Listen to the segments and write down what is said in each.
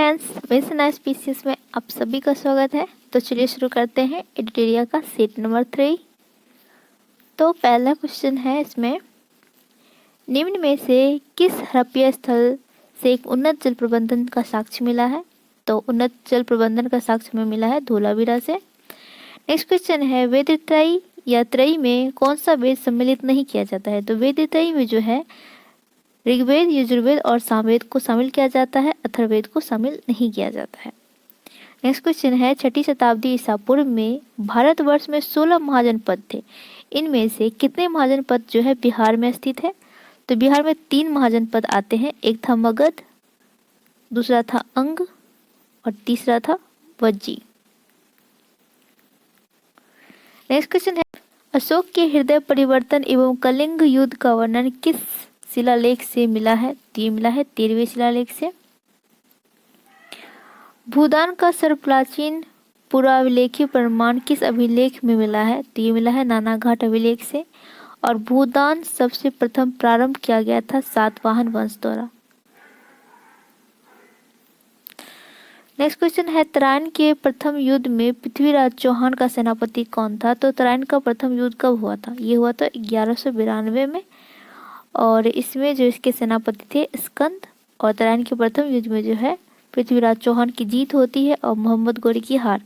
Friends, वेसना species में आप सभी का स्वागत है। तो चलिए शुरू करते हैं एडिटोरिया का सेट नंबर 3। तो पहला क्वेश्चन है इसमें, निम्न में से किस हड़प्पा स्थल से एक उन्नत जल प्रबंधन का साक्ष्य मिला है? तो उन्नत जल प्रबंधन का साक्ष्य में मिला है धोलावीरा से। नेक्स्ट क्वेश्चन है, वेद त्रयी या त्रयी में कौन सा वेद सम्मिलित नहीं किया जाता है? तो वेद त्रयी में जो है ऋग्वेद, यजुर्वेद और सामवेद को शामिल किया जाता है, अथर्ववेद को शामिल नहीं किया जाता है। नेक्स्ट क्वेश्चन है, 6ठी शताब्दी ईसा पूर्व में भारतवर्ष में 16 महाजनपद थे। इनमें से कितने महाजनपद जो है बिहार में स्थित है? तो बिहार में 3 महाजनपद आते हैं। एक था मगध, दूसरा था अंग और तीसरा था वज्जी। नेक्स्ट क्वेश्चन है, अशोक के हृदय परिवर्तन एवं कलिंग युद्ध का वर्णन किस शिलालेख से मिला है? तो ये मिला है 13वें शिलालेख से। भूदान का सर्वप्राचीन पुराविलेखी प्रमाण किस अभिलेख में मिला है? तो ये मिला है नानाघाट अभिलेख से। और भूदान सबसे प्रथम प्रारंभ किया गया था सातवाहन वंश द्वारा। नेक्स्ट क्वेश्चन है, तराइन के प्रथम युद्ध में पृथ्वीराज चौहान का सेनापति कौन था? तो तराइन का प्रथम युद्ध कब हुआ था? ये हुआ था 1192 में। और इसमें जो इसके सेनापति थे स्कंद। और तराइन के प्रथम युद्ध में जो है पृथ्वीराज चौहान की जीत होती है और मोहम्मद गोरी की हार।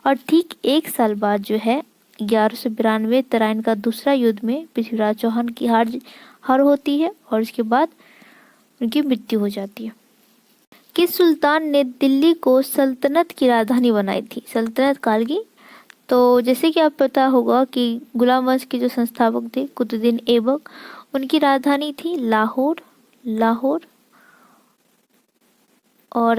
और ठीक 1 साल बाद जो है 1192 तराइन का दूसरा युद्ध में पृथ्वीराज चौहान की हार होती है और उसके बाद उनकी मृत्यु हो जाती है। किस सुल्तान ने दिल्ली को सल्तनत की राजधानी बनाई थी? सल्तनत काल की। तो जैसे कि आप पता होगा कि गुलाम वंश के जो संस्थापक थे कुतुबुद्दीन ऐबक, उनकी राजधानी थी लाहौर। और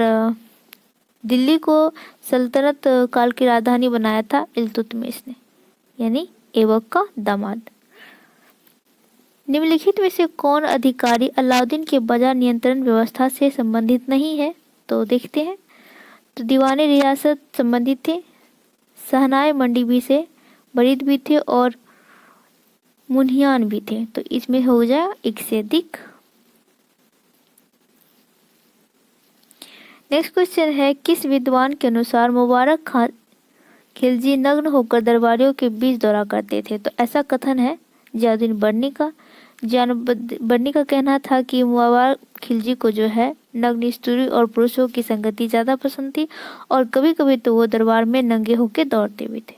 दिल्ली को सल्तनत काल की राजधानी बनाया था इल्तुतमिश ने, यानी ऐबक का दामाद। निम्नलिखित में से कौन अधिकारी अलाउद्दीन के बाजार नियंत्रण व्यवस्था से संबंधित नहीं है? तो देखते हैं। तो दीवाने रियासत संबंधित थे, सहनाय मंडी भी से बरीद भी थे और मुन्हियान भी थे। तो इसमें हो जाए 1 से अधिक। नेक्स्ट क्वेश्चन है, किस विद्वान के अनुसार मुबारक खां खिलजी नग्न होकर दरबारियों के बीच दौरा करते थे? तो ऐसा कथन है जियाउद्दीन बर्नी का। बर्नी का कहना था कि मुबारक खिलजी को जो है नग्न स्त्री और पुरुषों की संगति ज़्यादा पसंद थी और कभी कभी तो वो दरबार में नंगे होकर दौड़ते भी थे।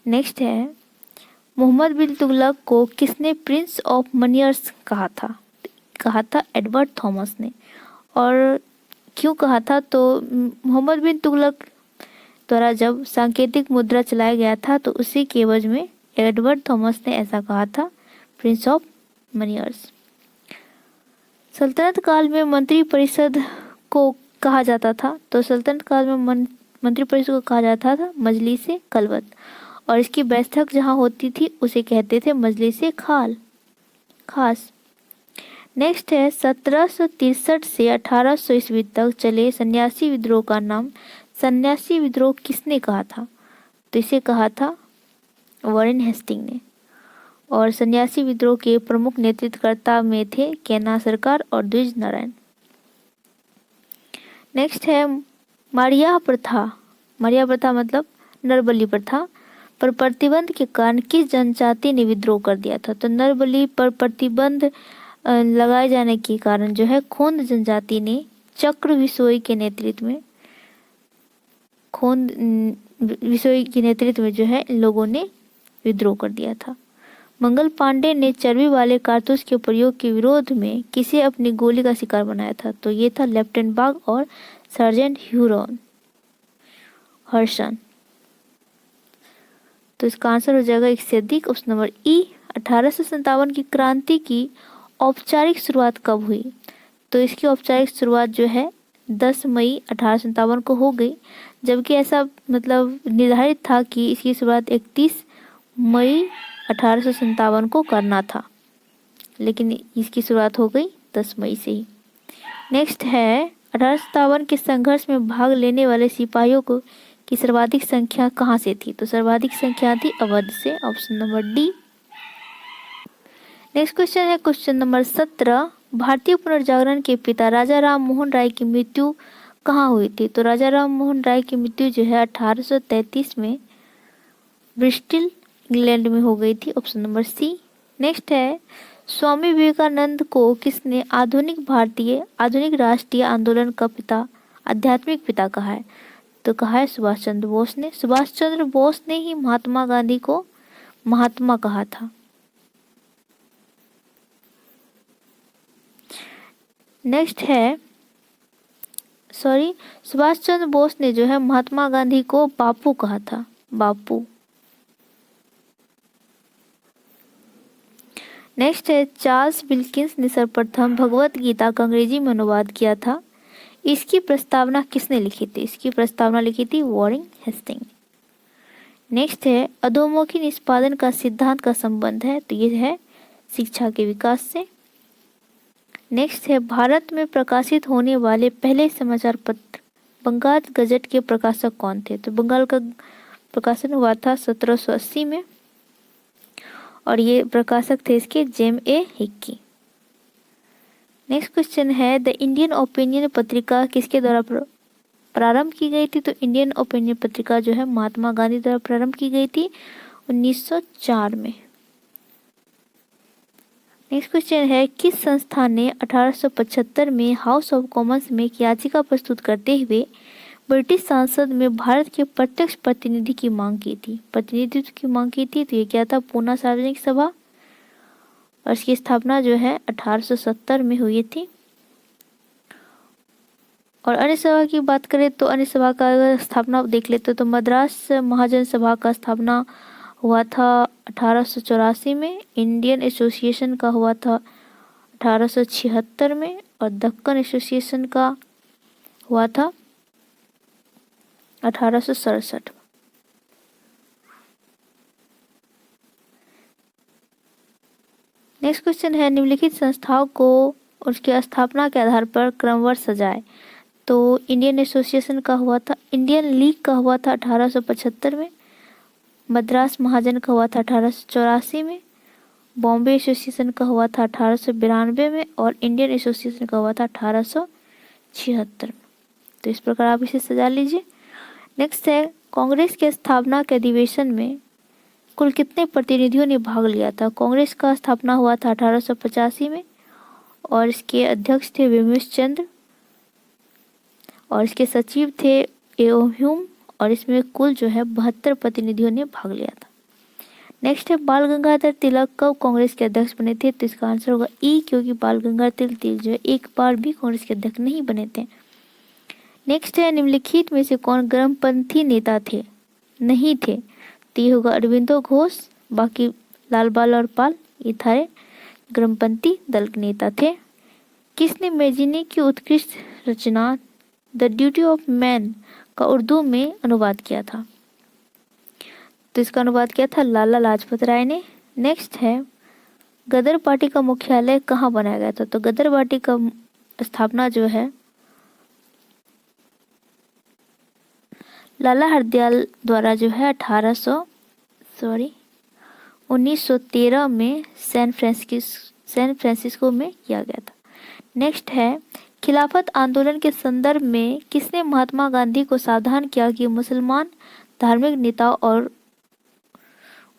नेक्स्ट है, मोहम्मद बिन तुगलक को किसने प्रिंस ऑफ मनियर्स कहा था? कहा था एडवर्ड थॉमस ने। और क्यों कहा था? तो मोहम्मद बिन तुगलक द्वारा जब सांकेतिक मुद्रा चलाया गया था तो उसी के एवज में एडवर्ड थॉमस ने ऐसा कहा था, प्रिंस ऑफ मनियर्स। सल्तनत काल में मंत्री परिषद को कहा जाता था। तो सल्तनत काल में मंत्री परिषद को कहा जाता था मजलिस-ए कलवत। और इसकी बैठक जहाँ होती थी उसे कहते थे मजलिस-ए खास। नेक्स्ट है, 1763 से 1800 ईस्वी तक चले सन्यासी विद्रोह का नाम सन्यासी विद्रोह किसने कहा था? तो इसे कहा था वॉरेन हेस्टिंग ने। और सन्यासी विद्रोह के प्रमुख नेतृत्वकर्ता में थे केना सरकार और द्विज नारायण। नेक्स्ट है, मारिया प्रथा मतलब नरबली प्रथा पर प्रतिबंध के कारण किस जनजाति ने विद्रोह कर दिया था? तो नरबली पर प्रतिबंध लगाए जाने के कारण जो है खोंद जनजाति ने चक्र विसोई के नेतृत्व में जो है इन लोगों ने विद्रोह कर दिया था। मंगल पांडे ने चर्बी वाले कारतूस के प्रयोग के विरोध में किसे अपनी गोली का शिकार बनाया था? तो ये था लेफ्टिनेंट बाग और सर्जेंट हर्षन। तो इसका आंसर हो जाएगा 1 से अधिक, ऑप्शन नंबर ई। 1857 की क्रांति की औपचारिक शुरुआत कब हुई? तो इसकी औपचारिक शुरुआत जो है 10 मई 1857 को हो गई, जबकि ऐसा मतलब निर्धारित था कि इसकी शुरुआत 31 मई 1857 को करना था, लेकिन इसकी शुरुआत हो गई 10 मई से ही। नेक्स्ट है, 1857 के संघर्ष में भाग लेने वाले सिपाहियों की सर्वाधिक संख्या कहाँ से थी? तो सर्वाधिक संख्या थी अवध से, option number D. Next question है क्वेश्चन नंबर 17, भारतीय पुनर्जागरण के पिता राजा राम मोहन राय की मृत्यु कहाँ हुई थी? तो राजा राम मोहन राय की मृत्यु जो है 1833 में ब्रिस्टल इंग्लैंड में हो गई थी। Option number C. नेक्स्ट है, स्वामी विवेकानंद को किसने आधुनिक राष्ट्रीय आंदोलन का पिता, आध्यात्मिक पिता कहा है? तो कहा है सुभाष चंद्र बोस ने। सुभाष चंद्र बोस ने ही महात्मा गांधी को महात्मा कहा था। नेक्स्ट है, सुभाष चंद्र बोस ने जो है महात्मा गांधी को बापू कहा था, बापू। नेक्स्ट है, चार्ल्स विल्किंस ने सर्वप्रथम भगवत गीता का अंग्रेजी में अनुवाद किया था। इसकी प्रस्तावना किसने लिखी थी? इसकी प्रस्तावना लिखी थी वॉरेन हेस्टिंग। नेक्स्ट है, अधोमुखी निष्पादन का सिद्धांत का संबंध है, तो ये है शिक्षा के विकास से। नेक्स्ट है, भारत में प्रकाशित होने वाले पहले समाचार पत्र बंगाल गजट के प्रकाशक कौन थे? तो बंगाल का प्रकाशन हुआ था 1780 में और ये प्रकाशक थे इसके जेम.ए. हिक्की। नेक्स्ट क्वेश्चन है, द इंडियन ओपिनियन पत्रिका किसके द्वारा प्रारंभ की गई थी? तो इंडियन ओपिनियन पत्रिका जो है महात्मा गांधी द्वारा प्रारंभ की गई थी 1904 में। नेक्स्ट क्वेश्चन है, किस संस्था ने 1875 में हाउस ऑफ कॉमन्स में एक याचिका प्रस्तुत करते हुए ब्रिटिश संसद में भारत के प्रत्यक्ष प्रतिनिधि की मांग की थी? प्रतिनिधित्व की मांग की थी, तो ये क्या था? पूना सार्वजनिक सभा। और इसकी स्थापना जो है 1870 में हुई थी। और अन्य सभा की बात करें तो अन्य सभा का स्थापना देख लेते तो मद्रास महाजन सभा का स्थापना हुआ था 1884 में। इंडियन एसोसिएशन का हुआ था 1876 में और दक्कन एसोसिएशन का हुआ था 1867। नेक्स्ट क्वेश्चन है, निम्नलिखित संस्थाओं को उसकी स्थापना के आधार पर क्रमवार सजाए। तो इंडियन एसोसिएशन का हुआ था, इंडियन लीग का हुआ था 1875 में, मद्रास महाजन का हुआ था 1884 में, बॉम्बे एसोसिएशन का हुआ था 1892 में और इंडियन एसोसिएशन का हुआ था 1876 में। तो इस प्रकार आप इसे सजा लीजिए। नेक्स्ट है, कांग्रेस के स्थापना के अधिवेशन में कुल कितने प्रतिनिधियों ने भाग लिया था? कांग्रेस का स्थापना हुआ था 1885 में और इसके अध्यक्ष थे बिमलेश चंद्र और इसके सचिव थे ए.ओ. ह्यूम और इसमें कुल जो है 72 प्रतिनिधियों ने भाग लिया था। नेक्स्ट है, बाल गंगाधर तिलक कब कांग्रेस के अध्यक्ष बने थे? तो इसका आंसर होगा ई, क्योंकि बाल गंगाधर तिलक जो है एक बार भी कांग्रेस के अध्यक्ष नहीं बने थे। नेक्स्ट है, निम्नलिखित में से कौन गर्मपंथी नेता थे? नहीं थे, तो ये होगा अरविंदो घोष, बाकी लाल बाल और पाल ये थारे गर्मपंथी दल के नेता थे। किसने मैजिनी की उत्कृष्ट रचना द ड्यूटी ऑफ मैन का उर्दू में अनुवाद किया था? तो इसका अनुवाद किया था लाला लाजपत राय ने। नेक्स्ट है, गदर पार्टी का मुख्यालय कहाँ बनाया गया था? तो गदर पार्टी का स्थापना जो है लाला हरदयाल द्वारा जो है 1913 में सैन फ्रांसिस्को में किया गया था। नेक्स्ट है, खिलाफत आंदोलन के संदर्भ में किसने महात्मा गांधी को सावधान किया कि मुसलमान धार्मिक नेताओं और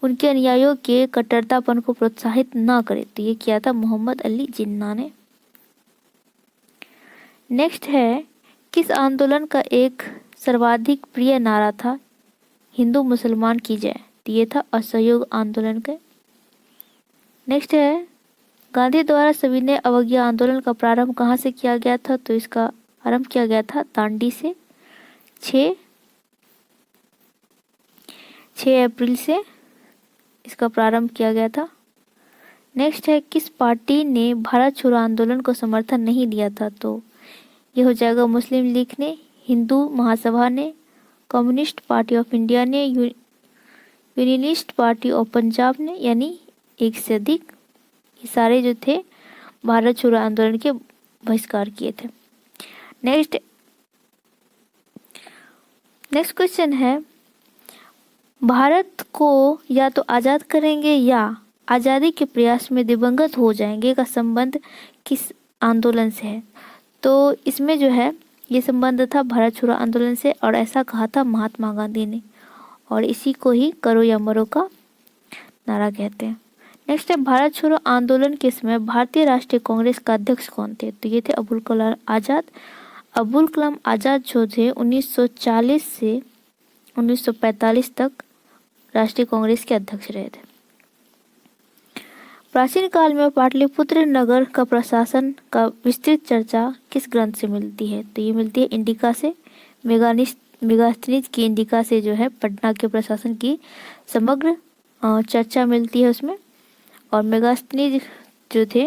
उनके अनुयायियों के कट्टरतापन को प्रोत्साहित न करें? तो ये किया था मोहम्मद अली जिन्ना ने। नेक्स्ट है, किस आंदोलन का एक सर्वाधिक प्रिय नारा था हिंदू मुसलमान की जय? तो ये था असहयोग आंदोलन का। नेक्स्ट है, गांधी द्वारा सविनय अवज्ञा आंदोलन का प्रारंभ कहाँ से किया गया था? तो इसका आरंभ किया गया था दांडी से 6 अप्रैल से इसका प्रारंभ किया गया था। नेक्स्ट है, किस पार्टी ने भारत छोड़ो आंदोलन को समर्थन नहीं दिया था? तो ये हो जाएगा मुस्लिम लीग ने, हिंदू महासभा ने, कम्युनिस्ट पार्टी ऑफ इंडिया ने, यूनियनिस्ट पार्टी ऑफ पंजाब ने, यानी एक से अधिक। ये सारे जो थे भारत छोड़ो आंदोलन के बहिष्कार किए थे। नेक्स्ट क्वेश्चन है, भारत को या तो आज़ाद करेंगे या आज़ादी के प्रयास में दिवंगत हो जाएंगे का संबंध किस आंदोलन से है? तो इसमें जो है ये संबंध था भारत छोड़ो आंदोलन से, और ऐसा कहा था महात्मा गांधी ने, और इसी को ही करो या मरो का नारा कहते हैं। नेक्स्ट है, भारत छोड़ो आंदोलन के समय भारतीय राष्ट्रीय कांग्रेस का अध्यक्ष कौन थे? तो ये थे अबुल कलाम आज़ाद। अबुल कलाम आज़ाद जो थे 1940 से 1945 तक राष्ट्रीय कांग्रेस के अध्यक्ष रहे थे। प्राचीन काल में पाटलिपुत्र नगर का प्रशासन का विस्तृत चर्चा किस ग्रंथ से मिलती है? तो ये मिलती है इंडिका से। मेगास्थनीज की इंडिका से जो है पटना के प्रशासन की समग्र चर्चा मिलती है उसमें। और मेगास्थनीज जो थे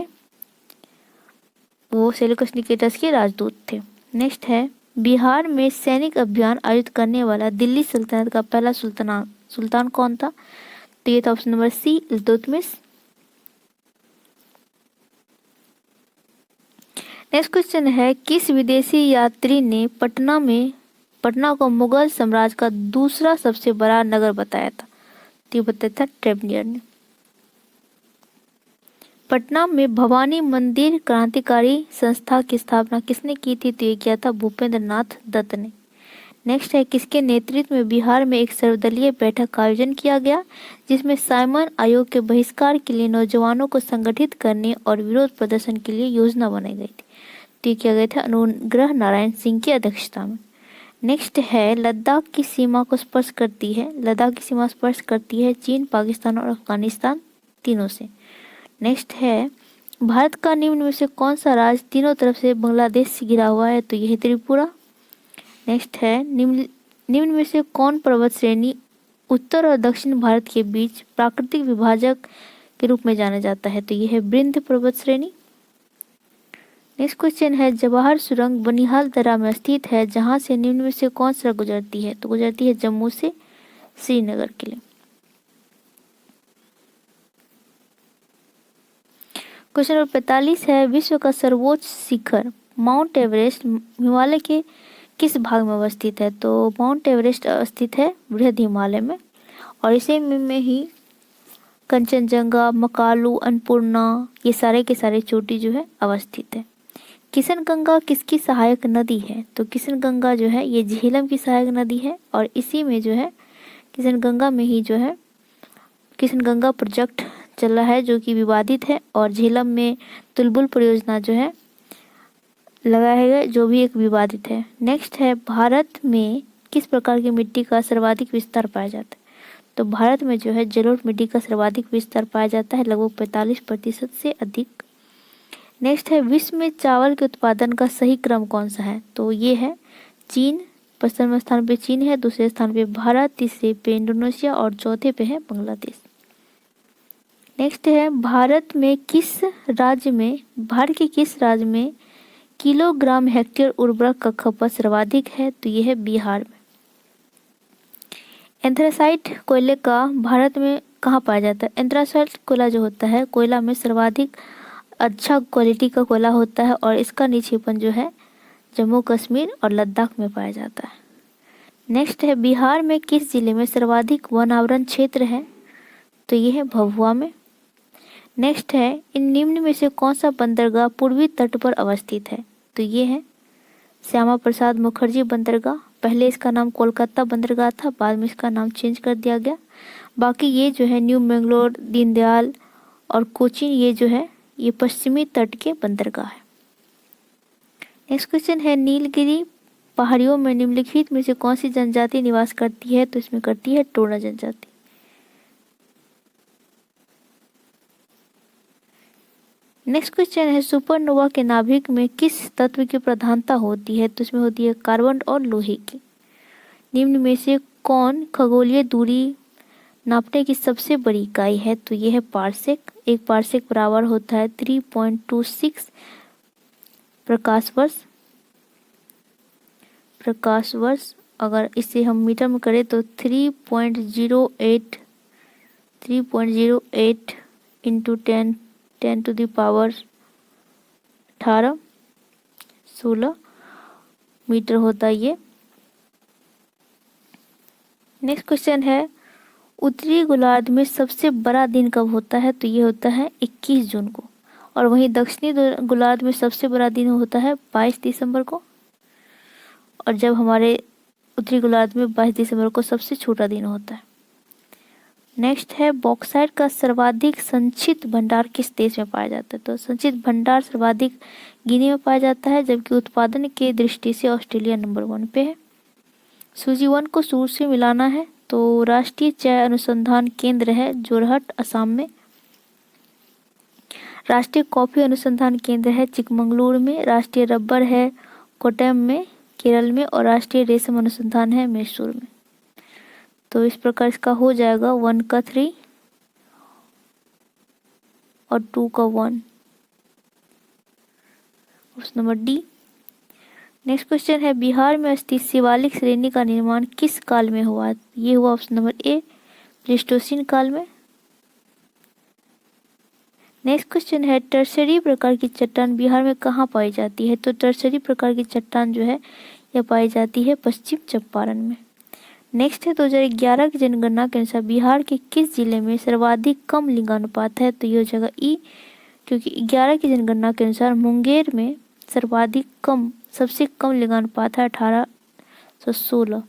वो सेल्यूकस निकेटस के राजदूत थे। नेक्स्ट है, बिहार में सैनिक अभियान आयोजित करने वाला दिल्ली सल्तनत का पहला सुल्तान कौन था? तो ये था option number C, Iltutmish. Next question है, किस विदेशी यात्री ने पटना को मुगल साम्राज्य का दूसरा सबसे बड़ा नगर बताया था? तो ये बताया था ट्रेवनियर ने। पटना में भवानी मंदिर क्रांतिकारी संस्था की स्थापना किसने की थी? तो ये किया था भूपेंद्र नाथ दत्त ने। नेक्स्ट है, किसके नेतृत्व में बिहार में एक सर्वदलीय बैठक का आयोजन किया गया जिसमें साइमन आयोग के बहिष्कार के लिए नौजवानों को संगठित करने और विरोध प्रदर्शन के लिए योजना बनाई गई थी? तो ये किया गया था अनुग्रह नारायण सिंह की अध्यक्षता में। नेक्स्ट है, लद्दाख की सीमा स्पर्श करती है चीन, पाकिस्तान और अफगानिस्तान तीनों से। नेक्स्ट है, भारत का निम्न में से कौन सा राज्य तीनों तरफ से बांग्लादेश से घिरा हुआ है? तो यह है त्रिपुरा। नेक्स्ट है, निम्न में से कौन पर्वत श्रेणी उत्तर और दक्षिण भारत के बीच प्राकृतिक विभाजक के रूप में जाना जाता है? तो यह है विंध्य पर्वत श्रेणी। नेक्स्ट क्वेश्चन है, जवाहर सुरंग बनिहाल दर्रा में स्थित है जहां से निम्न में से कौन सा गुजरती है? तो गुजरती है जम्मू से श्रीनगर के लिए। क्वेश्चन नंबर 45 है, विश्व का सर्वोच्च शिखर माउंट एवरेस्ट हिमालय के किस भाग में अवस्थित है? तो माउंट एवरेस्ट स्थित है बृहद हिमालय में, और इसी में ही कंचनजंगा, मकालू, अन्नपूर्णा ये सारे के सारे चोटी जो है अवस्थित है। किशनगंगा किसकी सहायक नदी है? तो किशनगंगा जो है ये झेलम की सहायक नदी है, और इसी में जो है किशनगंगा में ही जो है किशनगंगा प्रोजेक्ट चल रहा है जो कि विवादित है, और झेलम में तुलबुल परियोजना जो है लगाया है जो भी एक विवादित है। नेक्स्ट है, भारत में किस प्रकार की मिट्टी का सर्वाधिक विस्तार पाया जाता है? तो भारत में जो है जलोढ़ मिट्टी का सर्वाधिक विस्तार पाया जाता है, लगभग 45% से अधिक। नेक्स्ट है, विश्व में चावल के उत्पादन का सही क्रम कौन सा है? तो ये है चीन, प्रथम स्थान पे चीन है, दूसरे स्थान पे भारत, तीसरे पे इंडोनेशिया और चौथे पे है बांग्लादेश। नेक्स्ट है, भारत के किस राज्य में किलोग्राम हेक्टेयर उर्वरक का खपत सर्वाधिक है? तो यह है बिहार में। एंथ्रासाइट कोयले का भारत में कहाँ पाया जाता है? एंथ्रासाइट कोयला जो होता है कोयला में सर्वाधिक अच्छा क्वालिटी का कोयला होता है, और इसका निक्षेपण जो है जम्मू कश्मीर और लद्दाख में पाया जाता है। नेक्स्ट है, बिहार में किस जिले में सर्वाधिक वन आवरण क्षेत्र है? तो यह है भभुआ में। नेक्स्ट है, इन निम्न में से कौन सा बंदरगाह पूर्वी तट पर अवस्थित है? तो ये है श्यामा प्रसाद मुखर्जी बंदरगाह। पहले इसका नाम कोलकाता बंदरगाह था, बाद में इसका नाम चेंज कर दिया गया। बाकी ये जो है न्यू मैंगलोर, दीनदयाल और कोचीन ये जो है ये पश्चिमी तट के बंदरगाह है। नेक्स्ट क्वेश्चन है, नीलगिरी पहाड़ियों में निम्नलिखित में से कौन सी जनजाति निवास करती है? तो इसमें करती है टोना जनजाति। नेक्स्ट क्वेश्चन है, सुपरनोवा के नाभिक में किस तत्व की प्रधानता होती है? तो इसमें होती है कार्बन और लोहे की। निम्न में से कौन खगोलीय दूरी नापने की सबसे बड़ी इकाई है? तो यह है पारसेक। एक पारसेक बराबर होता है 3.26 प्रकाश वर्ष। अगर इसे हम मीटर में करें तो 3.08 into 10 to the power 16 metre होता है ये। नेक्स्ट क्वेश्चन है, उत्तरी गोलार्ध में सबसे बड़ा दिन कब होता है? तो ये होता है 21 जून को, और वहीं दक्षिणी गोलार्ध में सबसे बड़ा दिन होता है 22 दिसंबर को। और जब हमारे उत्तरी गोलार्ध में 22 दिसंबर को सबसे छोटा दिन होता है। नेक्स्ट है बॉक्साइट का सर्वाधिक संचित भंडार किस देश में पाया जाता है? तो संचित भंडार सर्वाधिक गिनी में पाया जाता है, जबकि उत्पादन के दृष्टि से ऑस्ट्रेलिया नंबर 1 पे है। सूची 1 को सूर्य से मिलाना है तो राष्ट्रीय चाय अनुसंधान केंद्र है जोरहट असम में। राष्ट्रीय कॉफी अनुसंधान केंद्र है चिकमंगलुरु में। राष्ट्रीय रबर है कोट्टयम में केरल में। और राष्ट्रीय रेशम अनुसंधान है मैसूर में। तो इस प्रकार इसका हो जाएगा 1 का 3 और 2 का 1, option number D. Next question है बिहार में स्थित शिवालिक श्रेणी का निर्माण किस काल में हुआ? ये हुआ ऑप्शन नंबर ए प्लीस्टोसीन काल में। नेक्स्ट क्वेश्चन है टर्सरी प्रकार की चट्टान बिहार में कहाँ पाई जाती है? तो टर्सरी प्रकार की चट्टान जो है यह पाई जाती है पश्चिम चंपारण में। नेक्स्ट है 2011 की जनगणना के अनुसार बिहार के किस जिले में सर्वाधिक कम लिंगानुपात है? तो ये हो जाएगा ई, क्योंकि 11 की जनगणना के अनुसार मुंगेर में सर्वाधिक कम सबसे कम लिंगानुपात है 1816।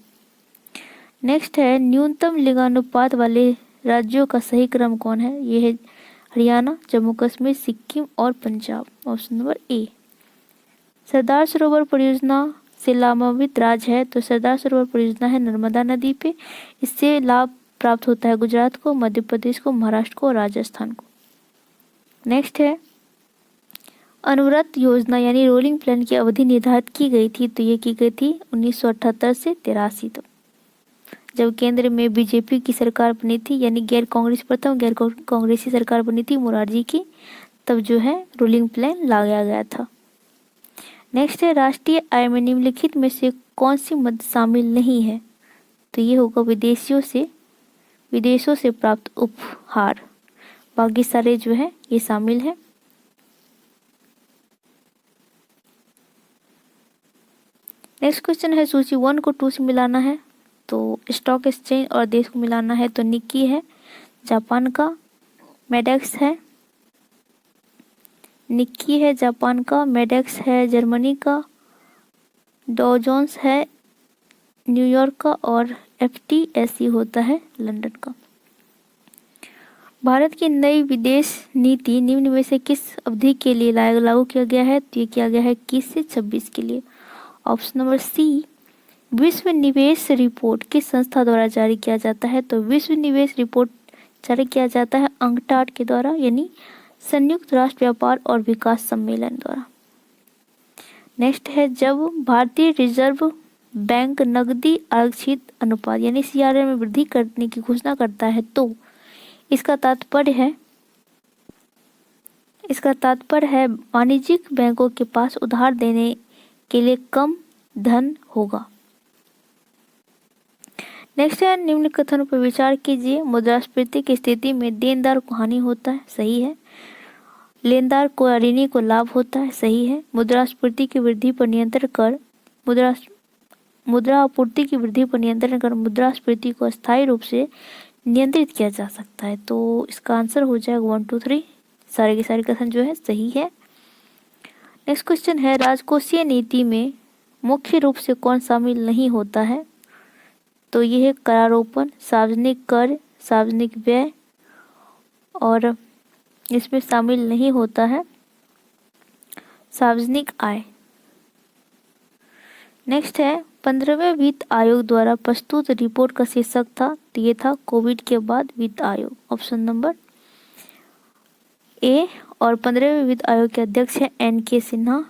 नेक्स्ट है न्यूनतम लिंगानुपात वाले राज्यों का सही क्रम कौन है? ये है हरियाणा, जम्मू कश्मीर, सिक्किम और Punjab, option number A. Sardar Sarovar परियोजना से लाभान्वित राज्य है? तो सरदार सरोवर परियोजना है नर्मदा नदी पे। इससे लाभ प्राप्त होता है गुजरात को, मध्य प्रदेश को, महाराष्ट्र को और राजस्थान को। नेक्स्ट है अनुव्रत योजना यानी रोलिंग प्लान की अवधि निर्धारित की गई थी? तो ये की गई थी 1978 से 83 तक, जब केंद्र में बीजेपी की सरकार बनी थी, यानी प्रथम गैर कांग्रेसी सरकार बनी थी मोरारजी की, तब जो है रूलिंग प्लान लाया गया था। नेक्स्ट है राष्ट्रीय आय में निम्नलिखित में से कौन सी मद शामिल नहीं है? तो ये होगा विदेशों से प्राप्त उपहार, बाकी सारे जो है ये शामिल है। नेक्स्ट क्वेश्चन है सूची 1 को 2 से मिलाना है तो स्टॉक एक्सचेंज और देश को मिलाना है तो निक्की है जापान का, मेडेक्स है जापान का, मेडेक्स है जर्मनी का, डॉ जोन्स है न्यूयॉर्क का और FTSE होता है लंदन का। भारत की नई विदेश नीति निम्न में से किस अवधि के लिए लागू किया गया है? तो ये किया गया है 21 से 26 के लिए, ऑप्शन नंबर सी। विश्व निवेश रिपोर्ट किस संस्था द्वारा जारी किया जाता है? तो विश्व निवेश रिपोर्ट जारी किया जाता है अंकटाड के द्वारा, यानी संयुक्त राष्ट्र व्यापार और विकास सम्मेलन द्वारा। नेक्स्ट है जब भारतीय रिजर्व बैंक नकदी आरक्षित अनुपात यानी CRR में वृद्धि करने की घोषणा करता है तो इसका तात्पर्य है वाणिज्यिक बैंकों के पास उधार देने के लिए कम धन होगा। नेक्स्ट है निम्न कथनों पर विचार कीजिए। मुद्रास्फीति की स्थिति में देनदार को हानि होता है, सही है। लेनदार को ऋणी को लाभ होता है, सही है। मुद्रास्फीति की वृद्धि पर नियंत्रण कर मुद्रा आपूर्ति की वृद्धि पर नियंत्रण कर मुद्रास्फीति को अस्थायी रूप से नियंत्रित किया जा सकता है। तो इसका आंसर हो जाएगा 1 2 3, सारे के सारे कथन जो है सही है। नेक्स्ट क्वेश्चन है राजकोषीय नीति में मुख्य रूप से कौन शामिल नहीं होता है? तो ये है करारोपण, सार्वजनिक कर, सार्वजनिक व्यय और इसमें शामिल नहीं होता है सार्वजनिक आय। नेक्स्ट है 15वें वित्त आयोग द्वारा प्रस्तुत रिपोर्ट का शीर्षक था, तो ये था कोविड के बाद वित्त आयोग, ऑप्शन नंबर ए। और 15वें वित्त आयोग के अध्यक्ष है NK सिन्हा।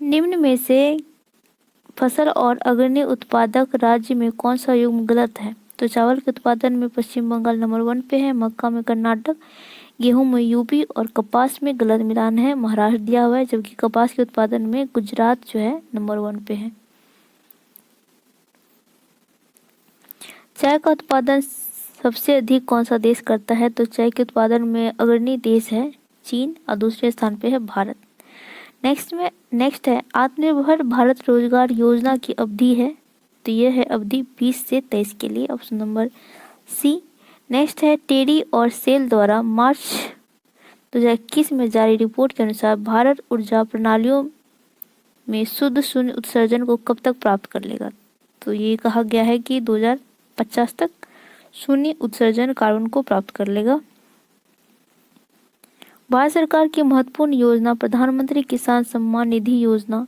निम्न में से फसल और अग्रणी उत्पादक राज्य में कौन सा युग्म गलत है? तो चावल के उत्पादन में पश्चिम बंगाल नंबर 1 पे है, मक्का में कर्नाटक, गेहूं में यूपी और कपास में गलत मिलान है महाराष्ट्र दिया हुआ है, जबकि कपास के उत्पादन में गुजरात जो है नंबर 1 पे है। चाय का उत्पादन सबसे अधिक कौन सा देश करता है? तो चाय के उत्पादन में अग्रणी देश है चीन और दूसरे स्थान पे है भारत। नेक्स्ट है आत्मनिर्भर भारत रोजगार योजना की अवधि है, तो यह है अवधि 20 से 23 के लिए, ऑप्शन नंबर सी। नेक्स्ट है टेरी और सेल द्वारा मार्च 2021 में जारी रिपोर्ट के अनुसार भारत ऊर्जा प्रणालियों में शुद्ध शून्य उत्सर्जन को कब तक प्राप्त कर लेगा। तो ये कहा गया है कि 2050 तक शून्य उत्सर्जन कार्बन को प्राप्त कर लेगा। भारत सरकार की महत्वपूर्ण योजना प्रधानमंत्री किसान सम्मान निधि योजना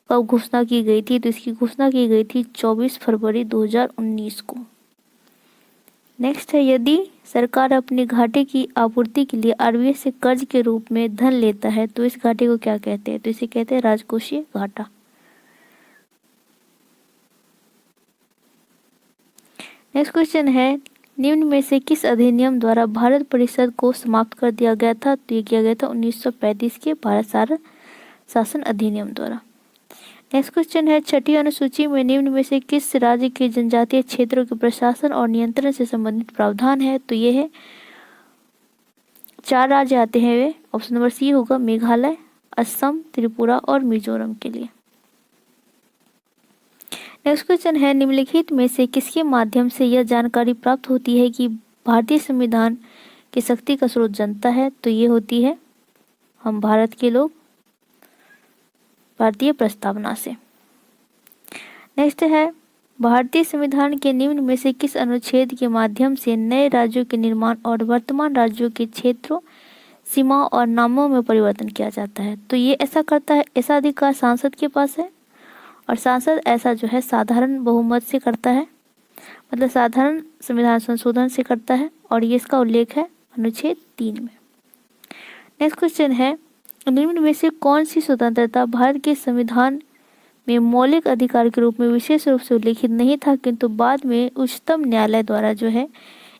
कब घोषणा की गई थी। तो इसकी घोषणा की गई थी 24 फरवरी 2019 को। नेक्स्ट है यदि सरकार अपने घाटे की आपूर्ति के लिए आरबीआई से कर्ज के रूप में धन लेता है तो इस घाटे को क्या कहते हैं। तो इसे कहते हैं राजकोषीय घाटा। नेक्स्ट क्वेश्चन है निम्न में से किस अधिनियम द्वारा भारत परिषद को समाप्त कर दिया गया था। तो ये किया गया था 1935 के भारत शासन अधिनियम द्वारा। नेक्स्ट क्वेश्चन है छठी अनुसूची में निम्न में से किस राज्य के जनजातीय क्षेत्रों के प्रशासन और नियंत्रण से संबंधित प्रावधान है। तो ये है 4 राज्य आते हैं वे। ऑप्शन नंबर सी होगा मेघालय, असम, त्रिपुरा और मिजोरम के लिए। नेक्स्ट क्वेश्चन है निम्नलिखित में से किसके माध्यम से यह जानकारी प्राप्त होती है कि भारतीय संविधान की शक्ति का स्रोत जनता है। तो ये होती है हम भारत के लोग भारतीय प्रस्तावना से। नेक्स्ट है भारतीय संविधान के निम्न में से किस अनुच्छेद के माध्यम से नए राज्यों के निर्माण और वर्तमान राज्यों के क्षेत्रों, सीमा और नामों में परिवर्तन किया जाता है। तो ये ऐसा करता है, ऐसा अधिकार सांसद के पास है और सांसद ऐसा जो है साधारण बहुमत से करता है, मतलब साधारण संविधान संशोधन से करता है और ये इसका उल्लेख है अनुच्छेद 3 में। नेक्स्ट क्वेश्चन है निम्न में से कौन सी स्वतंत्रता भारत के संविधान में मौलिक अधिकार के रूप में विशेष रूप से उल्लेखित नहीं था किंतु बाद में उच्चतम न्यायालय द्वारा जो है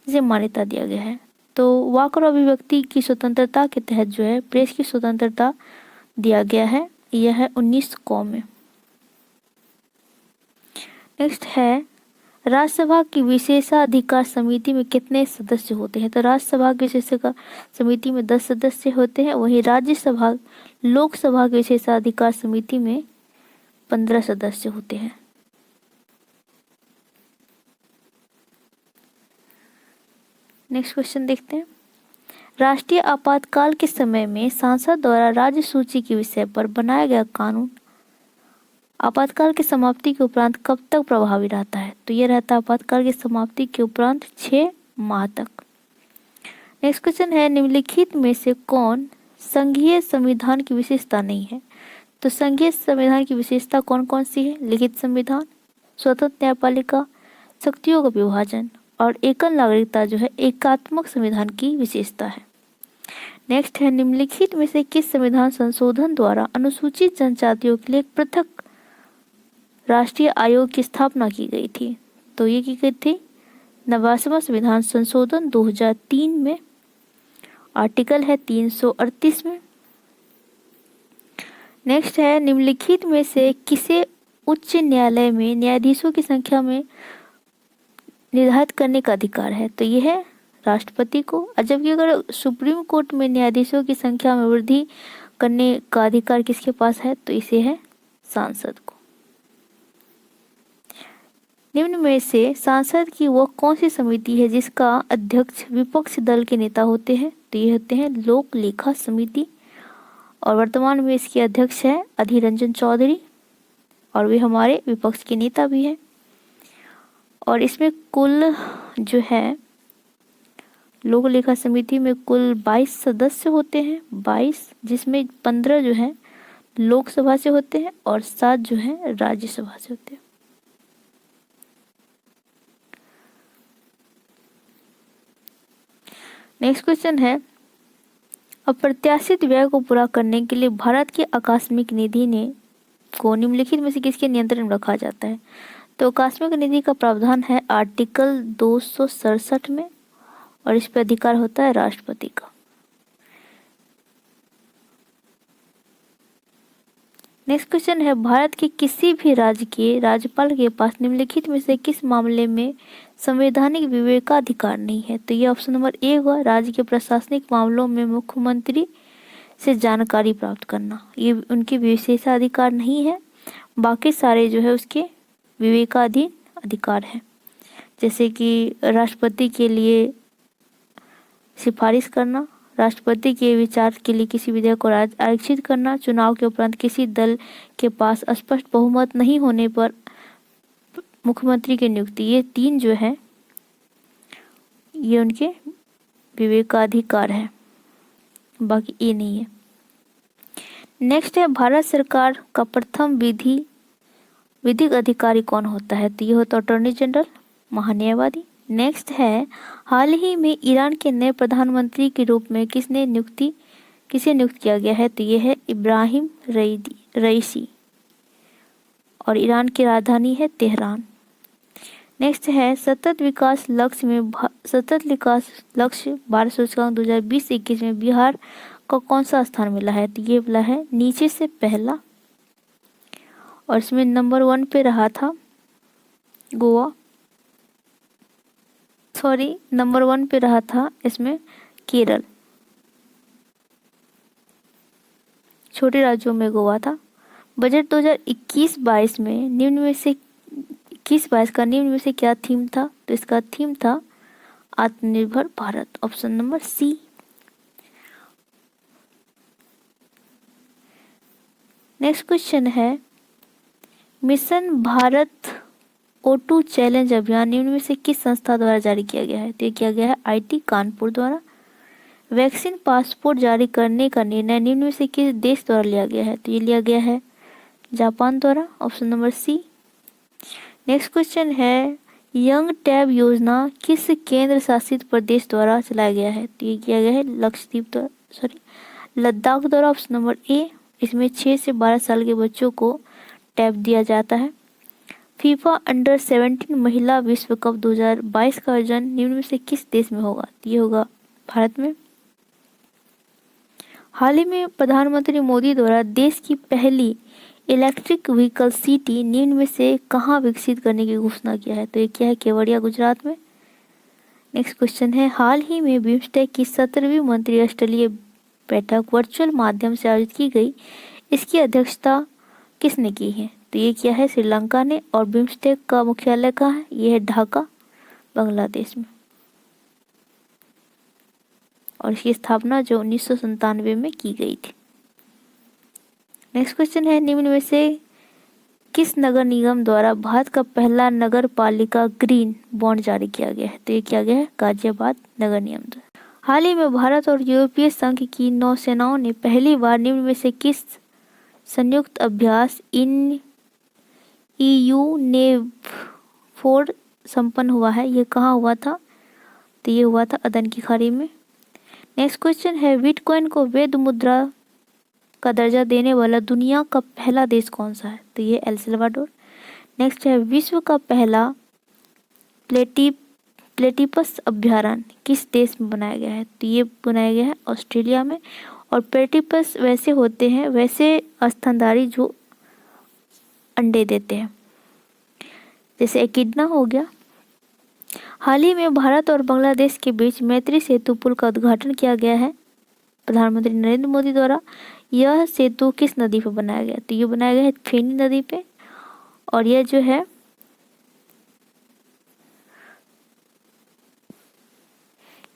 इसे मान्यता दिया गया है। तो वाक और अभिव्यक्ति की स्वतंत्रता के तहत जो है प्रेस की स्वतंत्रता दिया गया है, यह है 19 कौ में। नेक्स्ट है राज्यसभा की विशेषाधिकार समिति में कितने सदस्य होते हैं। तो राज्यसभा की विशेषाधिकार समिति में 10 सदस्य होते हैं, वहीं राज्यसभा लोकसभा की विशेषाधिकार समिति में 15 सदस्य होते हैं। नेक्स्ट क्वेश्चन देखते हैं राष्ट्रीय आपातकाल के समय में संसद द्वारा राज्य सूची के विषय पर बनाया गया कानून आपातकाल की समाप्ति के उपरांत कब तक प्रभावी रहता है। तो यह रहता है आपातकाल की समाप्ति के उपरांत 6 माह तक। नेक्स्ट क्वेश्चन है निम्नलिखित में से कौन संघीय संविधान की विशेषता नहीं है। तो संघीय संविधान की विशेषता कौन कौन सी है। लिखित संविधान, स्वतंत्र न्यायपालिका, शक्तियों का विभाजन और एकल नागरिकता जो है एकात्मक संविधान की विशेषता है। नेक्स्ट है निम्नलिखित में से किस संविधान संशोधन द्वारा अनुसूचित जनजातियों के लिए पृथक राष्ट्रीय आयोग की स्थापना की गई थी। तो ये की गई थी 89वां संविधान संशोधन 2003 में, आर्टिकल है 338 में। नेक्स्ट है निम्नलिखित में से किसे उच्च न्यायालय में न्यायाधीशों की संख्या में निर्धारित करने का अधिकार है। तो यह है राष्ट्रपति को। जबकि अगर सुप्रीम कोर्ट में न्यायाधीशों की संख्या में वृद्धि करने का अधिकार किसके पास है। तो इसे है सांसद को। निम्न में से सांसद की वह कौन सी समिति है जिसका अध्यक्ष विपक्ष दल के नेता होते हैं। तो ये होते हैं लोक लेखा समिति और वर्तमान में इसके अध्यक्ष है अधीर रंजन चौधरी और वे हमारे विपक्ष के नेता भी हैं। और इसमें कुल जो है लोक लेखा समिति में कुल 22 सदस्य होते हैं, 22, जिसमें 15 जो है लोकसभा से होते हैं और 7 जो है राज्यसभा से होते हैं। नेक्स्ट क्वेश्चन है अप्रत्याशित व्यय को पूरा करने के लिए भारत की आकस्मिक निधि को निम्नलिखित में से किसके नियंत्रण में रखा जाता है। तो आकस्मिक निधि का प्रावधान है आर्टिकल 267 में और इस पर अधिकार होता है राष्ट्रपति का। नेक्स्ट क्वेश्चन है भारत के किसी भी राज्य के राज्यपाल के पास निम्नलिखित में से किस मामले में संवैधानिक विवेकाधिकार नहीं है। तो ये ऑप्शन नंबर ए हुआ राज्य के प्रशासनिक मामलों में मुख्यमंत्री से जानकारी प्राप्त करना, ये उनके विशेषाधिकार नहीं है, बाकी सारे जो है उसके विवेकाधीन अधिकार है। जैसे कि राष्ट्रपति के लिए सिफारिश करना, राष्ट्रपति के विचार के लिए किसी विधेयक को आरक्षित करना, चुनाव के उपरांत किसी दल के पास स्पष्ट बहुमत नहीं होने पर मुख्यमंत्री की नियुक्ति, ये 3 जो है ये उनके विवेकाधिकार है, बाकी ये नहीं है। नेक्स्ट है भारत सरकार का प्रथम विधिक अधिकारी कौन होता है? तो ये होता है अटॉर्नी जनरल, महान्यायवादी। नेक्स्ट है हाल ही में ईरान के नए प्रधानमंत्री के रूप में किसे नियुक्त किया गया है? तो ये है इब्राहिम रईसी और ईरान की राजधानी है तेहरान। नेक्स्ट है सतत विकास लक्ष्य भारत सूचकांक 2020-21 में बिहार को कौन सा स्थान मिला है? तो ये मिला है नीचे से पहला, और इसमें नंबर 1 पे रहा था गोवा, नंबर 1 पे रहा था इसमें केरल। छोटे राज्यों में गोवा था। बजट 2021-22 में निम्न में से 21-22 का निम्न में से क्या थीम था? तो इसका थीम था Atmanirbhar Bharat, option number C. Next question है मिशन भारत O2 चैलेंज अभियान निम्न में से किस संस्था द्वारा जारी किया गया है? तो ये किया गया है IIT कानपुर द्वारा। वैक्सीन पासपोर्ट जारी करने का निर्णय निम्न में से किस देश द्वारा लिया गया है? तो ये लिया गया है जापान द्वारा, option number C. Next question है यंग टैब योजना किस केंद्र शासित प्रदेश द्वारा चलाया गया है? तो ये किया गया है लद्दाख द्वारा, ऑप्शन नंबर ए। इसमें 6 से 12 साल के बच्चों को टैब दिया जाता है। फीफा अंडर 17 महिला विश्व कप 2022 का आयोजन निम्न में से किस देश में होगा? ये होगा भारत में। हाल ही में प्रधानमंत्री मोदी द्वारा देश की पहली इलेक्ट्रिक व्हीकल सिटी निम्न में से कहाँ विकसित करने की घोषणा किया है? तो ये क्या है केवड़िया, गुजरात में। नेक्स्ट क्वेश्चन है हाल ही में बिम्स्टेक की 17वीं मंत्रिस्तरीय बैठक वर्चुअल माध्यम से आयोजित की गई, इसकी अध्यक्षता किसने की है? तो ये क्या है श्रीलंका ने, और बिम्स्टेक का मुख्यालय कहाँ है? ये है ढाका, बांग्लादेश में, और इसकी स्थापना जो 1997 में की गई थी। नेक्स्ट क्वेश्चन है निम्न में से किस नगर निगम द्वारा भारत का पहला नगर पालिका ग्रीन बॉन्ड जारी किया गया है? तो ये किया गया है गाजियाबाद नगर निगम द्वारा। हाल ही में भारत और यूरोपीय संघ की नौसेनाओं ने पहली बार निम्न में से किस संयुक्त अभ्यास इन EU NAVFOR संपन्न हुआ है? ये कहाँ हुआ था? तो ये हुआ था अदन की खाड़ी में। नेक्स्ट क्वेश्चन है बिटकॉइन को वैध मुद्रा का दर्जा देने वाला दुनिया का पहला देश कौन सा है? तो ये एल सल्वाडोर। नेक्स्ट है विश्व का पहला प्लेटिपस अभ्यारण्य किस देश में बनाया गया है? तो ये बनाया गया है ऑस्ट्रेलिया में। और प्लेटिपस वैसे होते हैं, वैसे स्तनधारी जो अंडे देते हैं, जैसे एकिडना हो गया। हाल ही में भारत और बांग्लादेश के बीच मैत्री सेतु पुल का उद्घाटन किया गया है प्रधानमंत्री नरेंद्र मोदी द्वारा। यह सेतु किस नदी पर बनाया गया? तो ये बनाया गया है फेनी नदी पे, और यह जो है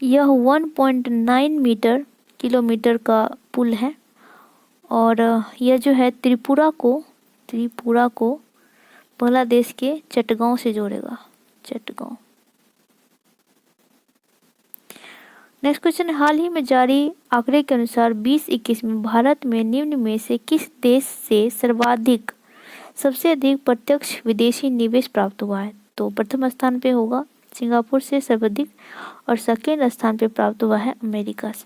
यह 1.9 किलोमीटर का पुल है, और यह जो है त्रिपुरा को बांग्लादेश के चटगांव से जोड़ेगा, चटगांव। नेक्स्ट क्वेश्चन हाल ही में जारी आंकड़े के अनुसार 2021 में भारत में निम्न में से किस देश से सबसे अधिक प्रत्यक्ष विदेशी निवेश प्राप्त हुआ है? तो प्रथम स्थान पे होगा सिंगापुर से सर्वाधिक, और सेकेंड स्थान पे प्राप्त हुआ है अमेरिका से।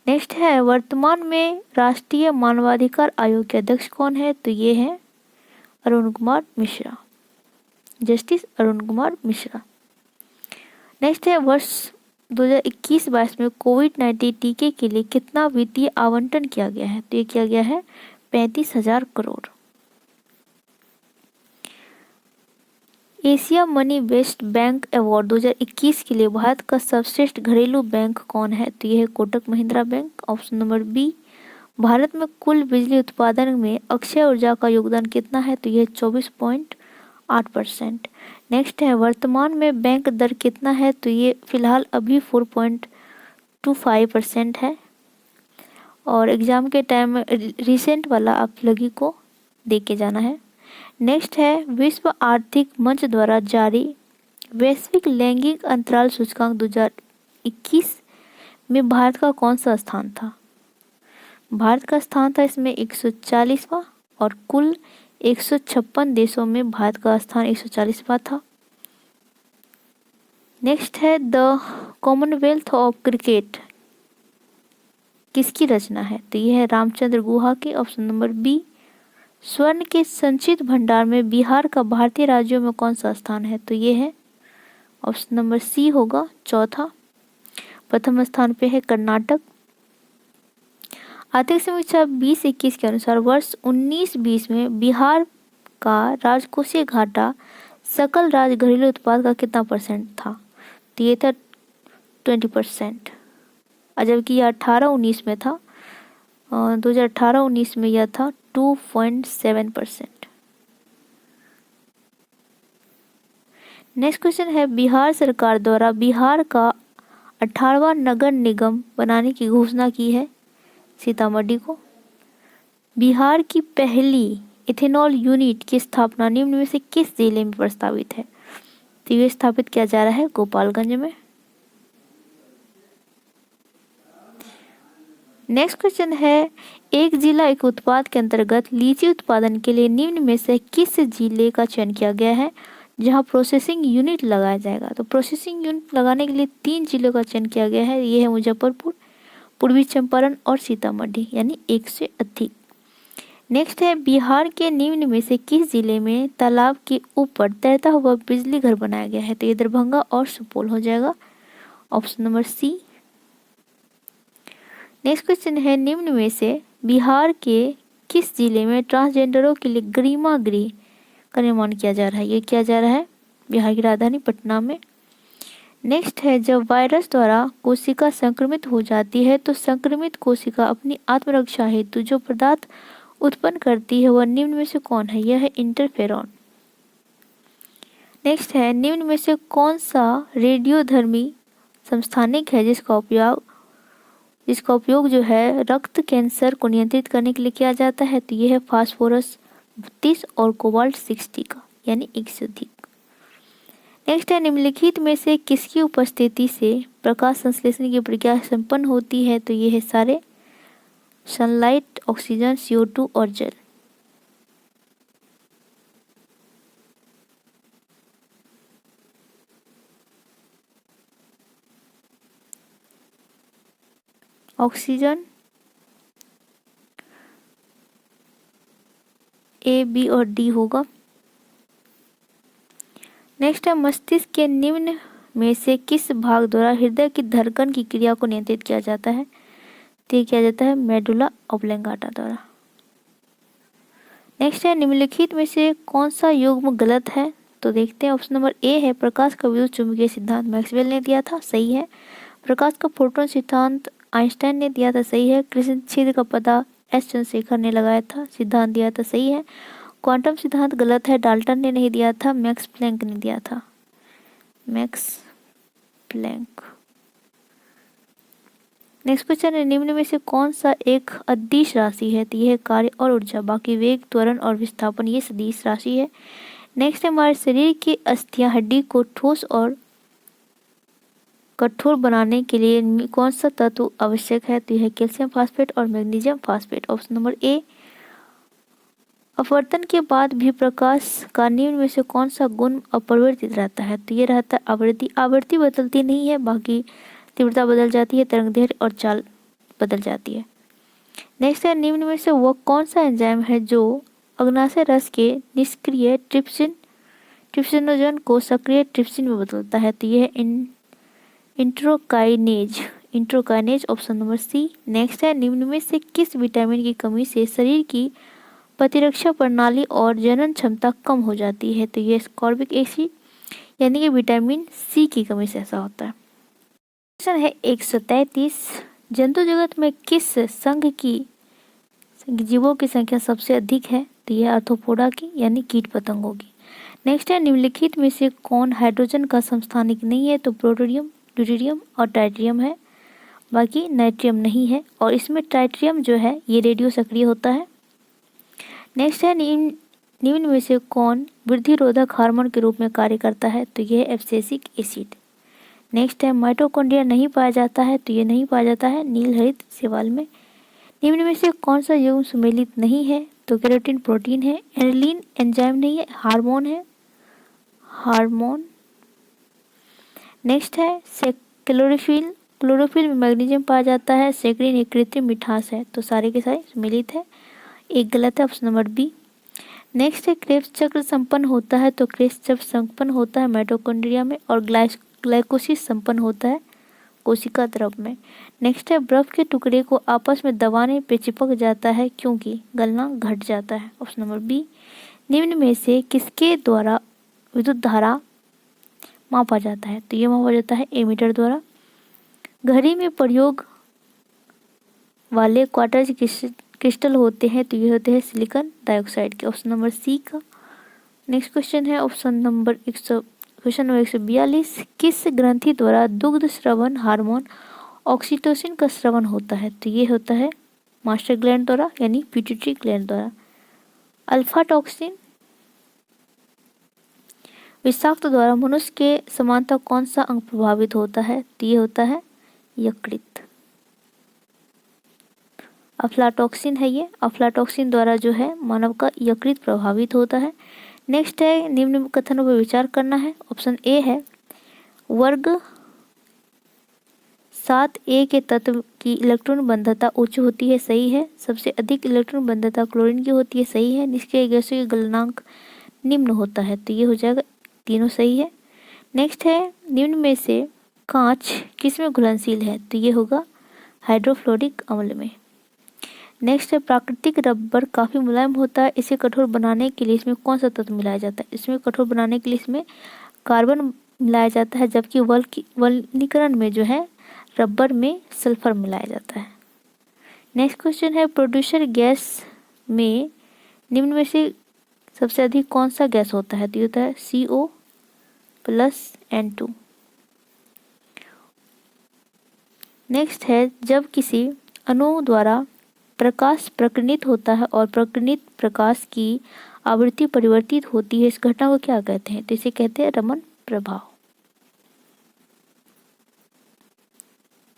नेक्स्ट है वर्तमान में राष्ट्रीय मानवाधिकार आयोग के अध्यक्ष कौन है? तो ये है अरुण कुमार मिश्रा, जस्टिस अरुण कुमार मिश्रा। नेक्स्ट है वर्ष 2021-22 में कोविड-19 टीके के लिए कितना वित्तीय आवंटन किया गया है? तो ये किया गया है 35,000 crore. Asia money best bank award 2021 के लिए भारत का सर्वश्रेष्ठ घरेलू बैंक कौन है? तो यह है Kotak Mahindra bank, option number B. Bharat में कुल बिजली उत्पादन में अक्षय ऊर्जा का योगदान कितना है? तो यह 24.8%। नेक्स्ट है वर्तमान में बैंक दर कितना है, तो ये फिलहाल अभी 4.25% है। और एग्ज़ाम के टाइम रिसेंट वाला आप लगी को देख के जाना है। नेक्स्ट है विश्व आर्थिक मंच द्वारा जारी वैश्विक लैंगिक अंतराल सूचकांक 2021 में भारत का कौन सा स्थान था। भारत का स्थान था इसमें 140वां और कुल 156 देशों में भारत का स्थान 140वां था। नेक्स्ट है द कॉमनवेल्थ ऑफ क्रिकेट किसकी रचना है, तो यह है रामचंद्र गुहा की। Option number B. स्वर्ण के संचित भंडार में बिहार का भारतीय राज्यों में कौन सा स्थान है, तो ये है ऑप्शन नंबर सी होगा चौथा। प्रथम स्थान पे है कर्नाटक। आर्थिक समीक्षा 2021 के अनुसार वर्ष 19-20 में बिहार का राजकोषीय घाटा सकल राज्य घरेलू उत्पाद का कितना परसेंट था, तो ये था 20%। जबकि यह 18-19 में था, 2018-19 में यह था 2.7%। नेक्स्ट क्वेश्चन है बिहार सरकार द्वारा बिहार का 18वां नगर निगम बनाने की घोषणा की है सीतामढ़ी को। बिहार की पहली इथेनॉल यूनिट की स्थापना निम्न में से किस जिले में प्रस्तावित है, तो ये स्थापित किया जा रहा है गोपालगंज में। नेक्स्ट क्वेश्चन है एक जिला एक उत्पाद के अंतर्गत लीची उत्पादन के लिए निम्न में से किस जिले का चयन किया गया है जहां प्रोसेसिंग यूनिट लगाया जाएगा। तो प्रोसेसिंग यूनिट लगाने के लिए 3 जिलों का चयन किया गया है। ये है मुजफ्फरपुर, पूर्वी चंपारण और सीतामढ़ी, यानी 1 से अधिक। नेक्स्ट है बिहार के निम्न में से किस जिले में तालाब के ऊपर तैरता हुआ बिजली घर बनाया गया है, तो ये दरभंगा और सुपौल हो जाएगा। Option number C. Next question है निम्न में से बिहार के किस जिले में ट्रांसजेंडरों के लिए गरिमा गृह का निर्माण किया जा रहा है, ये किया जा रहा है बिहार की राजधानी पटना में। नेक्स्ट है जब वायरस द्वारा कोशिका संक्रमित हो जाती है तो संक्रमित कोशिका अपनी आत्मरक्षा हेतु जो पदार्थ उत्पन्न करती है वह निम्न में से कौन है, यह है इंटरफेरॉन। नेक्स्ट है निम्न में से कौन सा रेडियोधर्मी समस्थानिक है जिसका उपयोग जो है रक्त कैंसर को नियंत्रित करने के लिए किया जाता है, तो यह है फास्फोरस 32 और कोबाल्ट 60 का, यानी 1 से अधिक। नेक्स्ट है निम्नलिखित में से किसकी उपस्थिति से प्रकाश संश्लेषण की प्रक्रिया संपन्न होती है, तो यह है सारे सनलाइट, ऑक्सीजन, CO2 और जल। ऑक्सीजन A, B और D होगा। नेक्स्ट है मस्तिष्क के निम्न में से किस भाग द्वारा हृदय की धड़कन की क्रिया को नियंत्रित किया जाता है, तो ये किया जाता है मेडुला ऑब्लेंगाटा द्वारा। नेक्स्ट है निम्नलिखित में से कौन सा युग्म गलत है, तो देखते हैं। ऑप्शन नंबर ए है प्रकाश का विद्युत चुंबकीय सिद्धांत मैक्सवेल ने दिया था, सही है। प्रकाश का फोटोन सिद्धांत आइंस्टाइन ने दिया था, सही है। कृष्ण छिद्र का पता एस चंद्रशेखर ने लगाया था, सिद्धांत दिया था, सही है। क्वांटम सिद्धांत गलत है, डाल्टन ने नहीं दिया था, मैक्स प्लैंक ने दिया था, मैक्स प्लैंक। नेक्स्ट क्वेश्चन है निम्न में से कौन सा एक अदिश राशि है, तो यह है कार्य और ऊर्जा, बाकी वेग, त्वरण और विस्थापन ये सदिश राशि है। नेक्स्ट है हमारे शरीर की अस्थियां हड्डी को ठोस और कठोर बनाने के लिए कौन सा तत्व आवश्यक है, तो यह है कैल्शियम फास्फेट और magnesium phosphate. Option number A. अपवर्तन के बाद भी प्रकाश का निम्न में से कौन सा गुण अपरिवर्तित रहता है, तो ये रहता है आवृत्ति। आवृत्ति बदलती नहीं है, बाकी तीव्रता बदल जाती है, तरंगदैर्घ्य और चाल बदल जाती है। नेक्स्ट है निम्न में से वह कौन सा एंजाइम है जो अग्नाशय रस के निष्क्रिय ट्रिप्सिनोजन को सक्रिय ट्रिप्सिन में बदलता है, तो यह है enterokinase. Option number C. Next है निम्न में से किस विटामिन की कमी से शरीर की प्रतिरक्षा प्रणाली और जनन क्षमता कम हो जाती है, तो यह स्कॉर्बिक एसिड यानी कि विटामिन सी की कमी से ऐसा होता है। क्वेश्चन है 133 जंतु जगत में किस संघ की जीवों की संख्या सबसे अधिक है, तो यह आर्थ्रोपोडा की यानी कीट पतंगों की। नेक्स्ट है निम्नलिखित में से कौन हाइड्रोजन का समस्थानिक नहीं है? तो प्लूटोनियम, ड्यूटेरियम और ट्राइटिरियम है, बाकी नाइट्रियम नहीं है। और इसमें ट्राइटिरियम जो है ये रेडियो सक्रिय होता है। नेक्स्ट है निम्न में से कौन वृद्धिरोधक हार्मोन के रूप में कार्य करता है? तो यह है एब्सिसिक एसिड। नेक्स्ट है माइटोकॉन्ड्रिया नहीं पाया जाता है, तो ये नहीं पाया जाता है नील हरित शैवाल में। निम्न में से कौन सा यौगिक सुमेलित नहीं है? तो केराटिन प्रोटीन है। एनिलीन एंजाइम नहीं है, हार्मोन है, हार्मोन। नेक्स्ट है क्लोरोफिल, क्लोरोफिल में मैग्नीशियम पाया जाता है। सेक्रिन एक कृत्रिम मिठास है, तो सारे के सारे सुमेलित है, एक गलत है, ऑप्शन नंबर बी। नेक्स्ट है क्रेब्स चक्र संपन्न होता है, तो क्रेब्स चक्र संपन्न होता है माइटोकॉन्ड्रिया में, और ग्लाइकोसिस संपन्न होता है कोशिका द्रव में। नेक्स्ट है बर्फ के टुकड़े को आपस में दबाने पे चिपक जाता है क्योंकि गलनांक घट जाता है, ऑप्शन नंबर बी। निम्न में से किसके द्वारा विद्युत धारा मापा जाता है? तो ये मापा जाता है एमीटर द्वारा। घड़ी में प्रयोग वाले क्वार्टज क्रिस्टल होते हैं, तो ये होते हैं सिलिकॉन डाइऑक्साइड के, ऑप्शन नंबर सी का। नेक्स्ट क्वेश्चन है क्वेश्चन नंबर 142। किस ग्रंथि द्वारा दुग्ध स्रवण हार्मोन ऑक्सीटोसिन का स्रवण होता है? तो ये होता है मास्टर ग्लैंड द्वारा, यानी पिट्यूटरी ग्लैंड द्वारा। अल्फा टॉक्सिन विषाक्त द्वारा मनुष्य के समानता कौन सा अंग प्रभावित होता है? तो ये होता है यकृत। अफ्लाटॉक्सिन है ये, अफ्लाटॉक्सिन द्वारा जो है मानव का यकृत प्रभावित होता है। नेक्स्ट है निम्न कथनों पर विचार करना है। ऑप्शन ए है वर्ग 7A के तत्व की इलेक्ट्रॉन बंधता उच्च होती है, सही है। सबसे अधिक इलेक्ट्रॉन बंधता क्लोरीन की होती है, सही है। निष्क्रिय गैसों की गलनांक निम्न होता है, तो ये हो जाएगा, तीनों सही है। नेक्स्ट है निम्न में से कांच किसमें घुलनशील है? तो ये होगा हाइड्रोफ्लोरिक अम्ल में। नेक्स्ट है प्राकृतिक रबर काफ़ी मुलायम होता है, इसे कठोर बनाने के लिए इसमें कौन सा तत्व मिलाया जाता है? इसमें कठोर बनाने के लिए इसमें कार्बन मिलाया जाता है, जबकि वल्कनीकरण में जो है रबर में सल्फर मिलाया जाता है। नेक्स्ट क्वेश्चन है प्रोड्यूसर गैस में निम्न में से सबसे अधिक कौन सा गैस होता है? तो ये होता है CO+N2। नेक्स्ट है जब किसी अणु द्वारा प्रकाश प्रकीर्णित होता है और प्रकीर्णित प्रकाश की आवृत्ति परिवर्तित होती है, इस घटना को क्या कहते हैं? तो इसे कहते हैं रमन प्रभाव।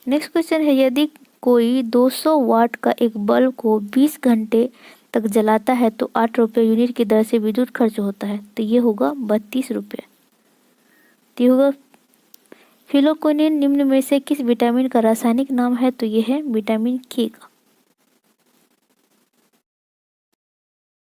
नेक्स्ट क्वेश्चन है यदि कोई 200 वाट का एक बल्ब को 20 घंटे तक जलाता है तो 8 रुपये यूनिट की दर से विद्युत खर्च होता है, तो ये होगा 32 रुपये। तो ये होगा फिलोक्विनिन निम्न में से किस विटामिन का रासायनिक नाम है? तो ये है विटामिन के का।